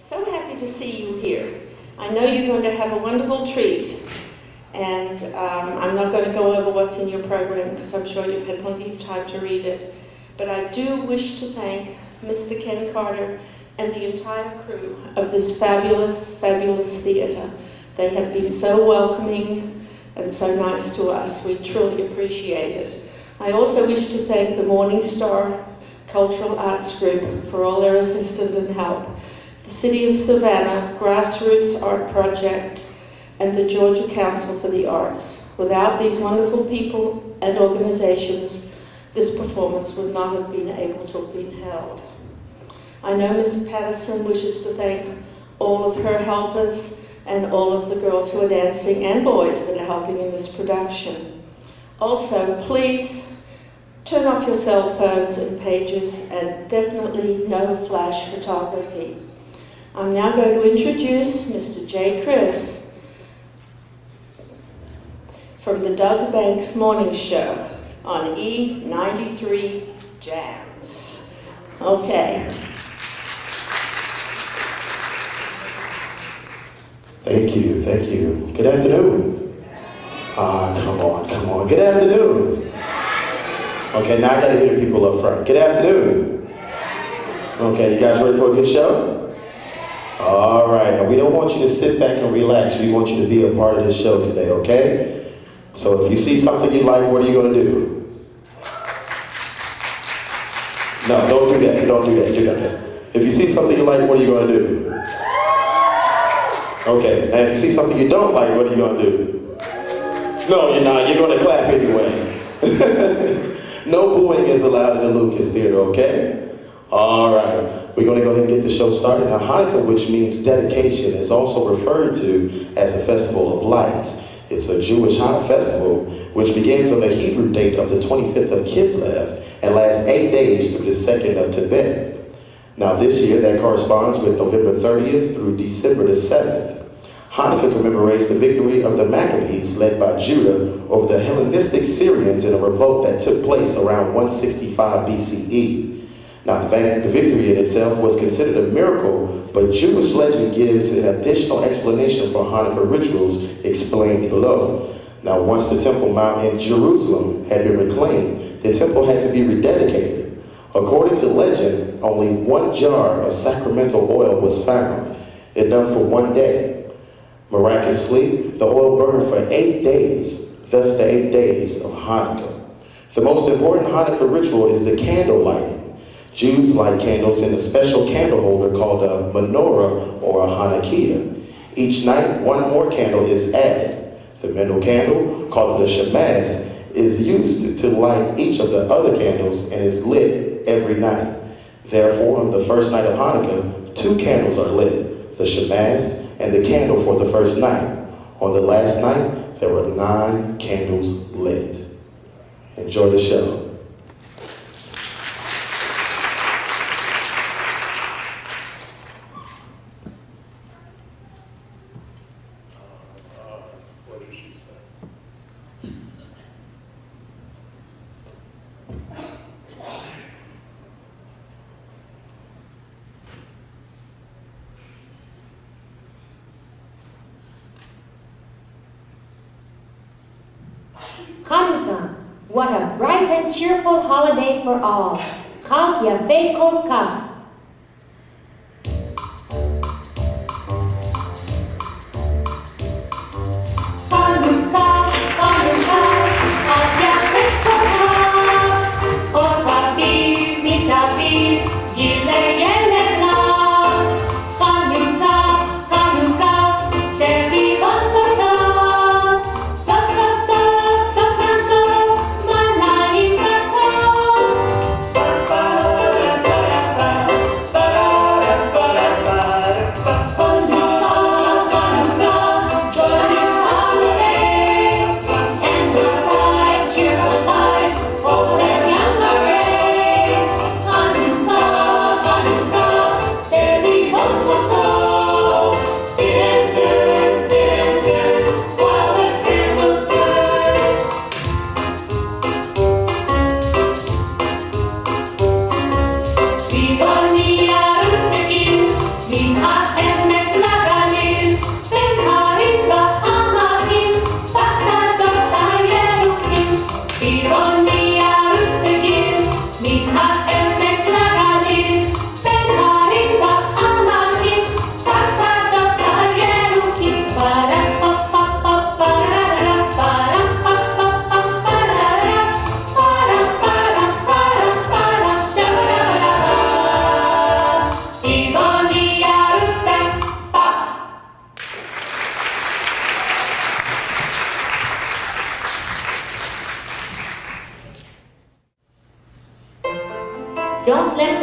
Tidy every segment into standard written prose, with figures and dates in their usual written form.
So happy to see you here. I know you're going to have a wonderful treat, and I'm not going to go over what's in your program because I'm sure you've had plenty of time to read it. But I do wish to thank Mr. Ken Carter and the entire crew of this fabulous, fabulous theater. They have been so welcoming and so nice to us. We truly appreciate it. I also wish to thank the Morning Star Cultural Arts Group for all their assistance and help, the City of Savannah Grassroots Art Project, and the Georgia Council for the Arts. Without these wonderful people and organizations, this performance would not have been able to have been held. I know Ms. Patterson wishes to thank all of her helpers and all of the girls who are dancing and boys that are helping in this production. Also, please turn off your cell phones and pages, and definitely no flash photography. I'm now going to introduce Mr. J. Chris from the Doug Banks Morning Show on E93 Jams. Okay. Thank you, thank you. Good afternoon. Come on. Good afternoon. Okay, now I gotta hear the people up front. Good afternoon. Okay, you guys ready for a good show? All right, now we don't want you to sit back and relax. We want you to be a part of this show today, okay? So if you see something you like, what are you gonna do? No, don't do that, don't do that. If you see something you like, what are you gonna do? Okay, and if you see something you don't like, what are you gonna do? No, you're not, you're gonna clap anyway. No booing is allowed in the Lucas Theater, okay? All right, we're gonna go ahead and get the show started. Now, Hanukkah, which means dedication, is also referred to as the Festival of Lights. It's a Jewish festival which begins on the Hebrew date of the 25th of Kislev and lasts 8 days through the 2nd of Tebet. Now, this year, that corresponds with November 30th through December the 7th. Hanukkah commemorates the victory of the Maccabees, led by Judah, over the Hellenistic Syrians in a revolt that took place around 165 BCE. Now, the victory in itself was considered a miracle, but Jewish legend gives an additional explanation for Hanukkah rituals explained below. Now, once the Temple Mount in Jerusalem had been reclaimed, the temple had to be rededicated. According to legend, only 1 jar of sacramental oil was found, enough for 1 day. Miraculously, the oil burned for 8 days, thus the 8 days of Hanukkah. The most important Hanukkah ritual is the candle lighting. Jews light candles in a special candle holder called a menorah or a Hanukkah. Each night, 1 more candle is added. The middle candle, called the shemaz, is used to light each of the other candles and is lit every night. Therefore, on the first night of Hanukkah, 2 candles are lit, the shemaz and the candle for the first night. On the last night, there were 9 candles lit. Enjoy the show. What did she say? Hanukkah, what a bright and cheerful holiday for all. Chag Yafei Kol Kach. Ba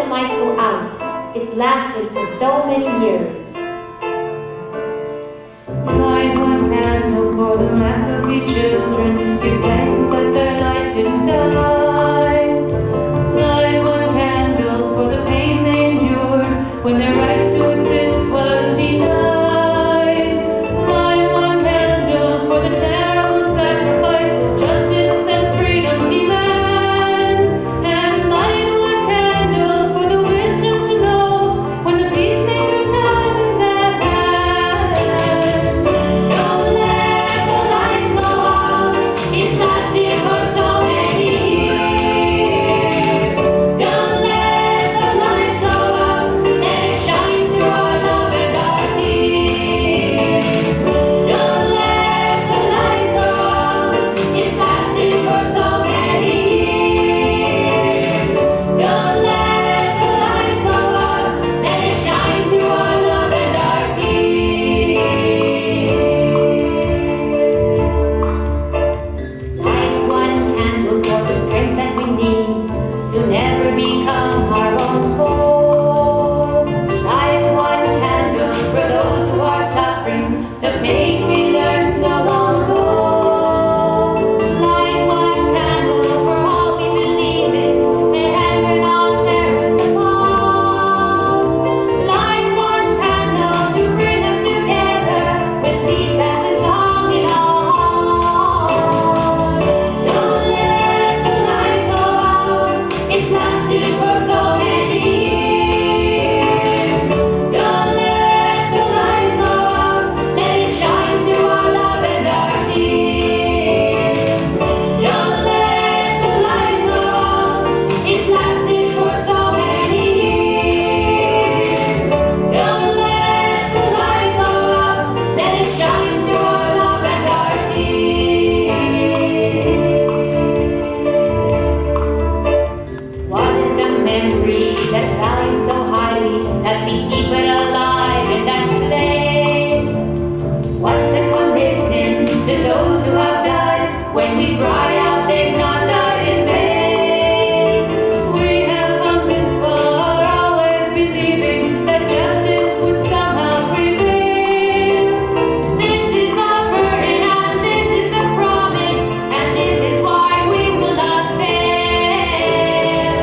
light go out. It's lasted for so many years. Light one candle for the Maccabee children. Give thanks that their light didn't die. Light one candle for the pain they endured when their right to exist was denied. Light one candle for the terrible sacrifice justice and freedom demand. And light one candle for the wisdom to know when the peacemaker's time is at hand. Don't let the light go out. It's lasted for so many years. Don't let the light go out. Let it shine through our love and our tears. Don't let the light go out. It's lasted for so many years. Don't let the light go out. Let it shine through our love and our tears. Light one candle for the strength that we need to never become our own foe. Light one candle for those who are suffering the pain we learned so long ago. Light one candle for all we believe in and anger all terrorists upon. Light one candle to bring us together with peace as the song in our hearts. Don't let the light go out. It's lasted for so many years. Don't let the light go out. Let it shine through our love and our tears. Don't let the light go out. It's lasted for so many years. Don't let the light go out. Let it shine through our love and our tears. What is the memory that's valued so highly that we keep it alive in that flame? What's the commitment to those who have died when we cry out they've not died in vain? We have come this far, always believing that justice would somehow prevail. This is our burden and this is the promise, and this is why we will not fail.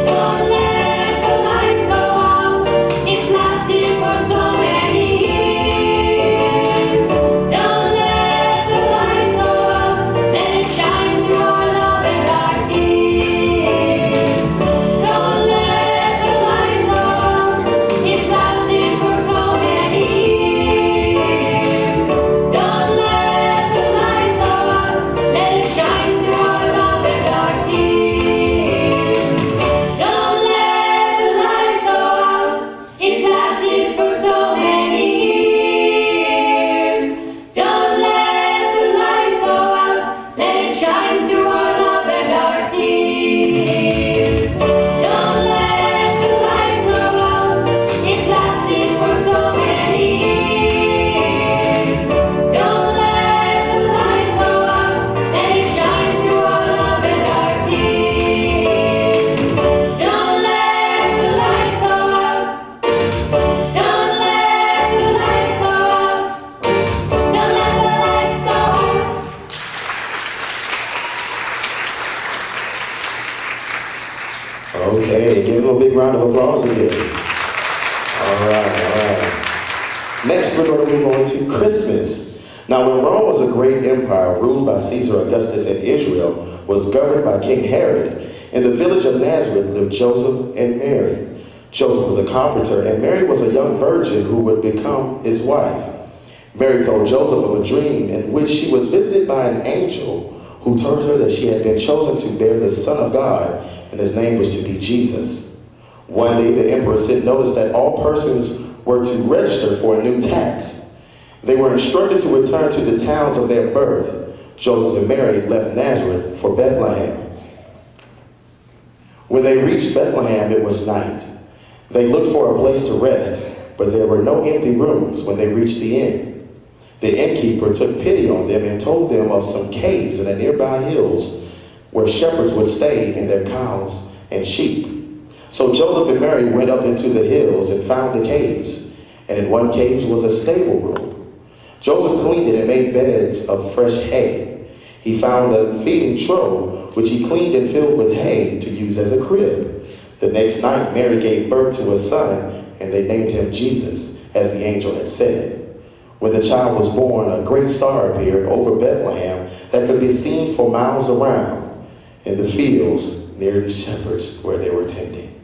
Don't let the light go out. It's lasted for so many years. Don't let the light go out. Let it shine through our love and our tears. Don't let the light go out. It's lasted for so many years. Don't let the light go out. Let it shine through our love and our tears. Don't let the light go out. It's lasted for so many years. Don't let the light go out. Let it shine through our love and our tears. Don't let the light go out. It's lasted for so many years. Don't let the light go out. Let it shine through our love and our tears. Don't let the light go out. Don't let the light go out. Don't let the light go out. Okay, give him a big round of applause again. All right. Next, we're going to move on to Christmas. Now, when Rome was a great empire ruled by Caesar Augustus and Israel was governed by King Herod, in the village of Nazareth lived Joseph and Mary. Joseph was a carpenter, and Mary was a young virgin who would become his wife. Mary told Joseph of a dream in which she was visited by an angel who told her that she had been chosen to bear the Son of God, and his name was to be Jesus. One day, the emperor sent notice that all persons were to register for a new tax. They were instructed to return to the towns of their birth. Joseph and Mary left Nazareth for Bethlehem. When they reached Bethlehem, it was night. They looked for a place to rest, but there were no empty rooms when they reached the inn. The innkeeper took pity on them and told them of some caves in the nearby hills where shepherds would stay in their cows and sheep. So Joseph and Mary went up into the hills and found the caves. And in one cave was a stable room. Joseph cleaned it and made beds of fresh hay. He found a feeding trough, which he cleaned and filled with hay to use as a crib. The next night, Mary gave birth to a son, and they named him Jesus, as the angel had said. When the child was born, a great star appeared over Bethlehem that could be seen for miles around in the fields near the shepherds where they were tending.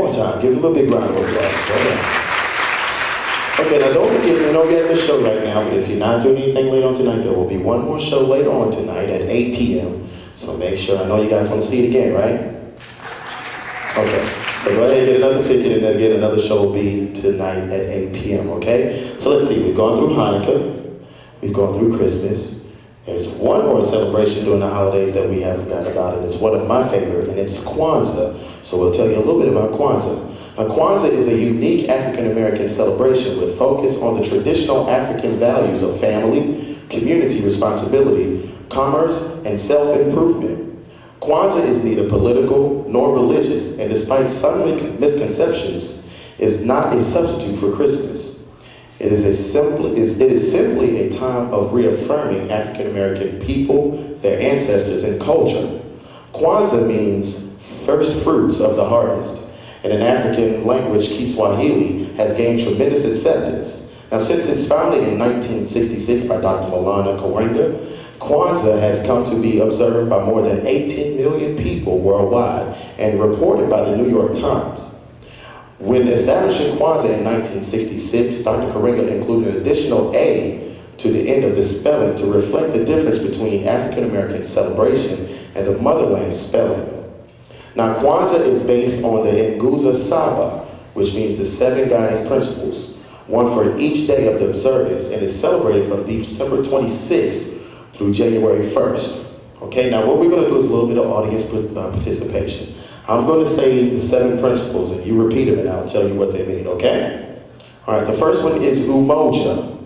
more time. Give them a big round of applause. Okay, now don't forget, we know you're at the show right now, but if you're not doing anything later on tonight, there will be one more show later on tonight at 8 p.m. So make sure, I know you guys want to see it again, right? Okay, so go ahead and get another ticket, and then again, another show will be tonight at 8 p.m., okay? So let's see, we've gone through Hanukkah, we've gone through Christmas. There's one more celebration during the holidays that we have forgotten about, and it's one of my favorite, and it's Kwanzaa. So we'll tell you a little bit about Kwanzaa. Now, Kwanzaa is a unique African-American celebration with focus on the traditional African values of family, community responsibility, commerce, and self-improvement. Kwanzaa is neither political nor religious, and despite some misconceptions, is not a substitute for Christmas. It is simply a time of reaffirming African-American people, their ancestors, and culture. Kwanzaa means first fruits of the harvest, and in African language, Kiswahili has gained tremendous acceptance. Now, since its founding in 1966 by Dr. Malana Kawenga, Kwanzaa has come to be observed by more than 18 million people worldwide and reported by the New York Times. When establishing Kwanzaa in 1966, Dr. Kawenga included an additional A to the end of the spelling to reflect the difference between African-American celebration and the motherland spelling. Now, Kwanzaa is based on the Nguzo Saba, which means the 7 guiding principles, one for each day of the observance, and is celebrated from December 26th through January 1st. Okay, now what we're going to do is a little bit of audience participation. I'm going to say the 7 principles, and you repeat them, and I'll tell you what they mean, okay? All right, the first one is umoja.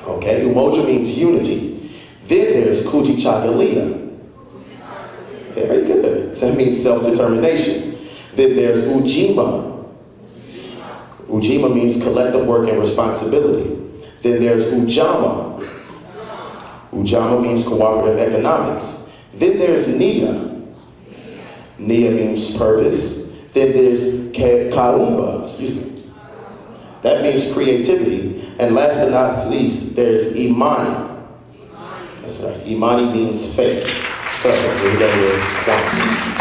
Okay, umoja means unity. Then there's kujichagulia. Very good. So that means self-determination. Then there's ujima. Ujima means collective work and responsibility. Then there's ujama. Ujama means cooperative economics. Then there's nia. Nia means purpose. Then there's kaumba, That means creativity. And last but not least, there's imani. That's right. Imani means faith. So, here we go with Kwanzaa.